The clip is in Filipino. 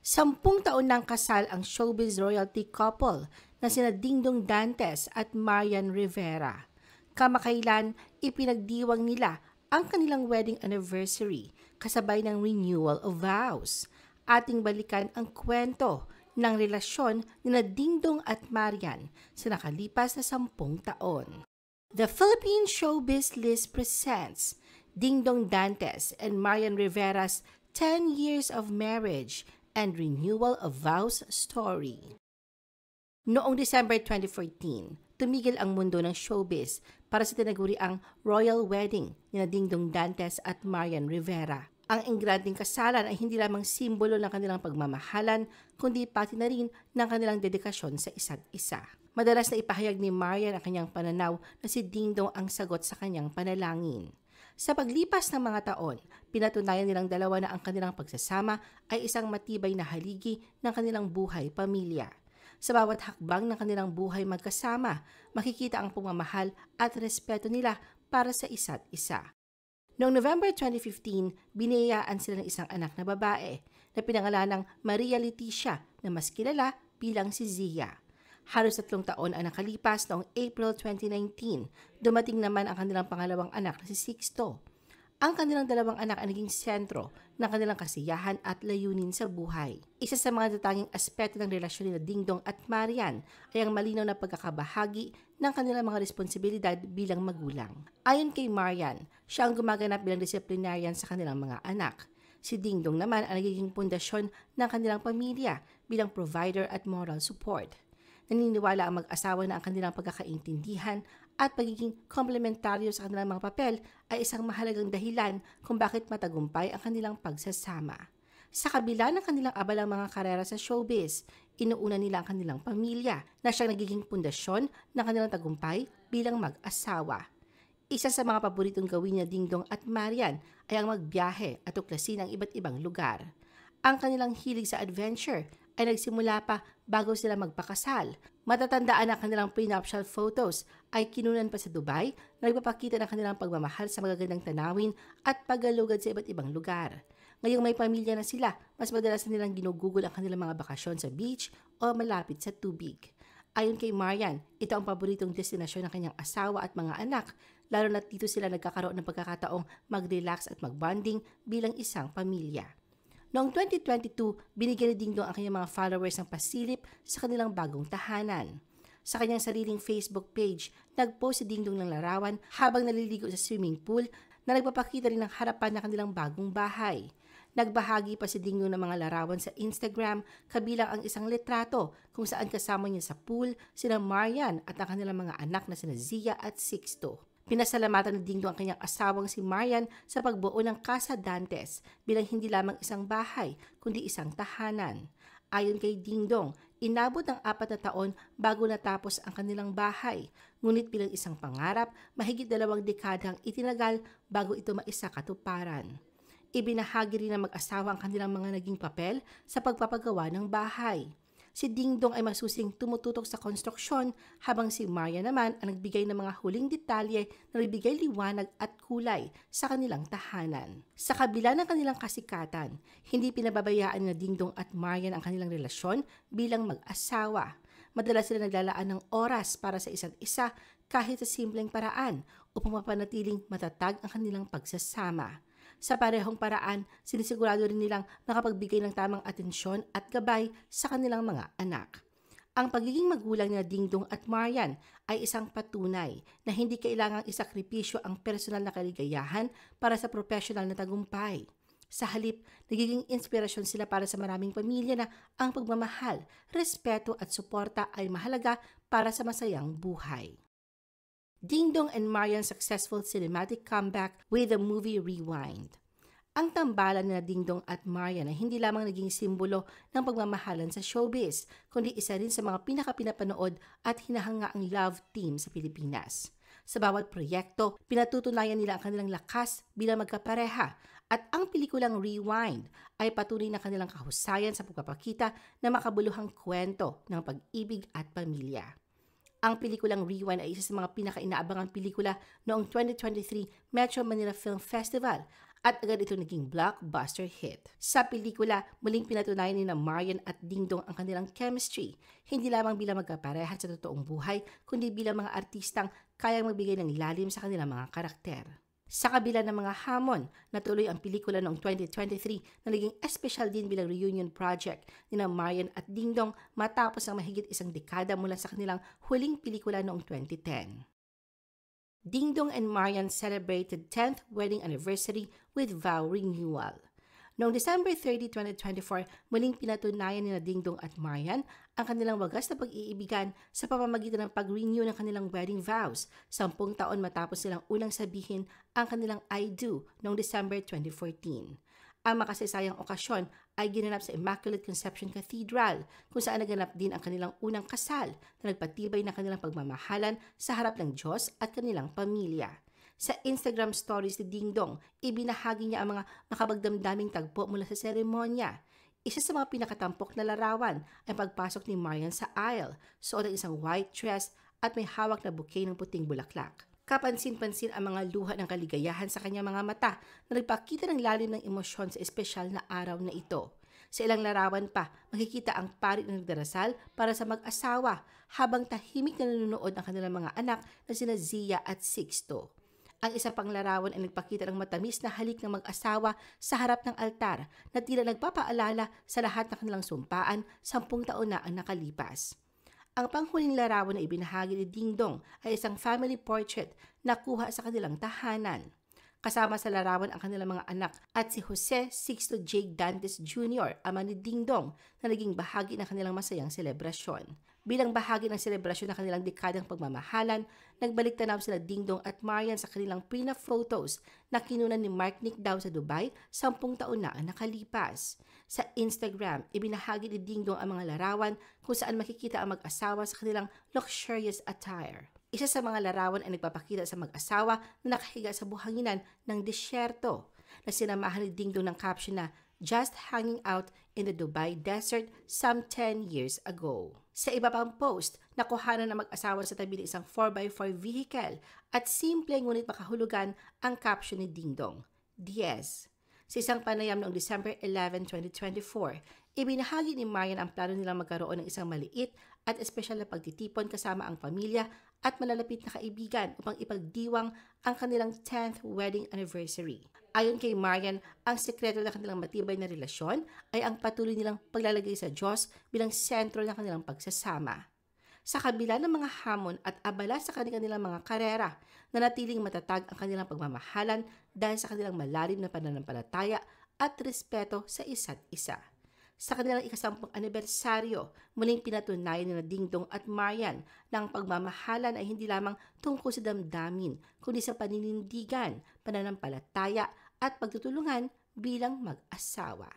10 taon ng kasal ang showbiz royalty couple na sina Dingdong Dantes at Marian Rivera. Kamakailan, ipinagdiwang nila ang kanilang wedding anniversary kasabay ng renewal of vows. Ating balikan ang kwento ng relasyon nina Dingdong at Marian sa nakalipas na 10 taon. The Philippine Showbiz List presents Dingdong Dantes and Marian Rivera's 10 years of marriage and renewal of vows story. Noong December 2014, tumigil ang mundo ng showbiz para sa tinaguriang royal wedding ni Dingdong Dantes at Marian Rivera. Ang enggrandeng kasalan ay hindi lamang simbolo ng kanilang pagmamahalan, kundi pati na rin ng kanilang dedikasyon sa isa't isa. Madalas na ipahayag ni Marian ang kanyang pananaw na si Dingdong ang sagot sa kanyang panalangin. Sa paglipas ng mga taon, pinatunayan nilang dalawa na ang kanilang pagsasama ay isang matibay na haligi ng kanilang buhay-pamilya. Sa bawat hakbang ng kanilang buhay magkasama, makikita ang pagmamahal at respeto nila para sa isa't isa. Noong November 2015, biniyayaan sila ng isang anak na babae na pinangalan ng Maria Leticia na mas kilala bilang si Zia. Halos 3 taon ang nakalipas noong April 2019, dumating naman ang kanilang pangalawang anak na si Sixto. Ang kanilang dalawang anak ay naging sentro ng kanilang kasiyahan at layunin sa buhay. Isa sa mga tatanging aspeto ng relasyon nila Dingdong at Marian ay ang malinaw na pagkakabahagi ng kanilang mga responsibilidad bilang magulang. Ayon kay Marian, siya ang gumaganap bilang disciplinarian sa kanilang mga anak. Si Dingdong naman ang nagiging pundasyon ng kanilang pamilya bilang provider at moral support. Naniniwala ang mag-asawa na ang kanilang pagkakaintindihan at pagiging komplementaryo sa kanilang mga papel ay isang mahalagang dahilan kung bakit matagumpay ang kanilang pagsasama. Sa kabila ng kanilang abalang mga karera sa showbiz, inuuna nila ang kanilang pamilya na siyang nagiging pundasyon ng kanilang tagumpay bilang mag-asawa. Isa sa mga paboritong gawin niya Dingdong at Marian ay ang magbiyahe at tuklasin ang iba't ibang lugar. Ang kanilang hilig sa adventure ay nagsimula pa bago sila magpakasal. Matatandaan ang kanilang prenuptial photos ay kinunan pa sa Dubai na nagpapakita ng kanilang pagmamahal sa magagandang tanawin at paggalugad sa iba't ibang lugar. Ngayong may pamilya na sila, mas madalas na nilang ginugugol ang kanilang mga bakasyon sa beach o malapit sa tubig. Ayon kay Marian, ito ang paboritong destinasyon ng kanyang asawa at mga anak, lalo na dito sila nagkakaroon ng pagkakataong mag-relax at mag-bonding bilang isang pamilya. Noong 2022, binigyan ni Dingdong ang kanyang mga followers ng pasilip sa kanilang bagong tahanan. Sa kanyang sariling Facebook page, nag-post si Dingdong ng larawan habang naliligo sa swimming pool na nagpapakita rin ng harapan ng kanilang bagong bahay. Nagbahagi pa si Dingdong ng mga larawan sa Instagram kabilang ang isang litrato kung saan kasama niya sa pool sina Marian at ang kanilang mga anak na sina Zia at Sixto. Pinasalamatan ni Dingdong ang kanyang asawang si Marian sa pagbuo ng Casa Dantes bilang hindi lamang isang bahay kundi isang tahanan. Ayon kay Dingdong, inabot ng 4 na taon bago natapos ang kanilang bahay. Ngunit bilang isang pangarap, mahigit 2 dekadang itinagal bago ito maisakatuparan. Ibinahagi rin ng mag-asawa ang kanilang mga naging papel sa pagpapagawa ng bahay. Si Dingdong ay masusing tumututok sa konstruksyon habang si Marian naman ang nagbigay ng mga huling detalye na nagbigay liwanag at kulay sa kanilang tahanan. Sa kabila ng kanilang kasikatan, hindi pinababayaan na Dingdong at Marian ang kanilang relasyon bilang mag-asawa. Madalas sila naglalaan ng oras para sa isa't isa kahit sa simpleng paraan upang mapanatiling matatag ang kanilang pagsasama. Sa parehong paraan, sinisigurado rin nilang nakapagbigay ng tamang atensyon at gabay sa kanilang mga anak. Ang pagiging magulang ni Dingdong at Marian ay isang patunay na hindi kailangang isakripisyo ang personal na kaligayahan para sa professional na tagumpay. Sa halip, nagiging inspirasyon sila para sa maraming pamilya na ang pagmamahal, respeto at suporta ay mahalaga para sa masayang buhay. Dingdong and Marian's successful cinematic comeback with the movie Rewind. Ang tambalan na Dingdong at Marian ay hindi lamang naging simbolo ng pagmamahalan sa showbiz, kundi isa rin sa mga pinakapinapanood at hinahangaang love team sa Pilipinas. Sa bawat proyekto, pinatutunayan nila ang kanilang lakas bilang magkapareha at ang pelikulang Rewind ay patunay na kanilang kahusayan sa pagpapakita ng makabuluhang kwento ng pag-ibig at pamilya. Ang pelikulang Rewind ay isa sa mga pinaka-inaabangang pelikula noong 2023 Metro Manila Film Festival at agad ito naging blockbuster hit. Sa pelikula, muling pinatunayan ni na Marian at Dingdong ang kanilang chemistry, hindi lamang bilang magkaparehan sa totoong buhay, kundi bilang mga artistang kayang magbigay ng lalim sa kanilang mga karakter. Sa kabila ng mga hamon, natuloy ang pelikula noong 2023 na naging espesyal din bilang reunion project ni na Marian at Dingdong matapos ang mahigit isang dekada mula sa kanilang huling pelikula noong 2010. Dingdong and Marian celebrated 10th wedding anniversary with vow renewal. Noong December 30, 2024, muling pinatunayan ni Dingdong at Marian ang kanilang wagas na pag-iibigan sa pamamagitan ng pag-renew ng kanilang wedding vows, 10 taon matapos silang unang sabihin ang kanilang I do noong December 2014. Ang makasaysayang okasyon ay ginanap sa Immaculate Conception Cathedral, kung saan naganap din ang kanilang unang kasal na nagpatibay ng kanilang pagmamahalan sa harap ng Diyos at kanilang pamilya. Sa Instagram stories ni Dingdong, ibinahagi niya ang mga makabagdamdaming tagpo mula sa seremonya. Isa sa mga pinakatampok na larawan ay pagpasok ni Marian sa aisle, suot ang isang white dress at may hawak na bouquet ng puting bulaklak. Kapansin-pansin ang mga luha ng kaligayahan sa kanyang mga mata na nagpakita ng lalim ng emosyon sa espesyal na araw na ito. Sa ilang larawan pa, makikita ang pari na nagdarasal para sa mag-asawa habang tahimik na nanonood ang kanilang mga anak na sina Zia at Sixto. Ang isa pang larawan ay nagpakita ng matamis na halik ng mag-asawa sa harap ng altar na tila nagpapaalala sa lahat ng kanilang sumpaan 10 taon na ang nakalipas. Ang panghuling larawan na ibinahagi ni Dingdong ay isang family portrait na kuha sa kanilang tahanan. Kasama sa larawan ang kanilang mga anak at si Jose Sixto Jake Dantes Jr., ama ni Dingdong, na naging bahagi ng kanilang masayang selebrasyon. Bilang bahagi ng selebrasyon ng kanilang dekadang pagmamahalan, nagbalik tanaw sila Dingdong at Marian sa kanilang prenup photos na kinunan ni Mark Nick daw sa Dubai 10 taon na ang nakalipas. Sa Instagram, ibinahagi ni Dingdong ang mga larawan kung saan makikita ang mag-asawa sa kanilang luxurious attire. Isa sa mga larawan ay nagpapakita sa mag-asawa na nakahiga sa buhanginan ng disyerto na sinamahan ni Dingdong ng caption na "Just hanging out in the Dubai desert some 10 years ago." Sa iba pang post, nakuhanan ng mag-asawa sa tabi ng isang 4x4 vehicle at simple ngunit makahulugan ang caption ni Dingdong, "Diez." Sa isang panayam noong December 11, 2024, ibinahagi ni Marian ang plano nilang magkaroon ng isang maliit at espesyal na pagtitipon kasama ang pamilya at malalapit na kaibigan upang ipagdiwang ang kanilang 10th wedding anniversary. Ayon kay Marian, ang sekreto ng kanilang matibay na relasyon ay ang patuloy nilang paglalagay sa Diyos bilang sentro ng kanilang pagsasama. Sa kabila ng mga hamon at abala sa kanilang mga karera, nanatiling matatag ang kanilang pagmamahalan dahil sa kanilang malalim na pananampalataya at respeto sa isa't isa. Sa kanilang 10th anibersaryo, muling pinatunayan ni Dingdong at Marian na ang pagmamahalan ay hindi lamang tungkol sa damdamin, kundi sa paninindigan, pananampalataya at pagtutulungan bilang mag-asawa.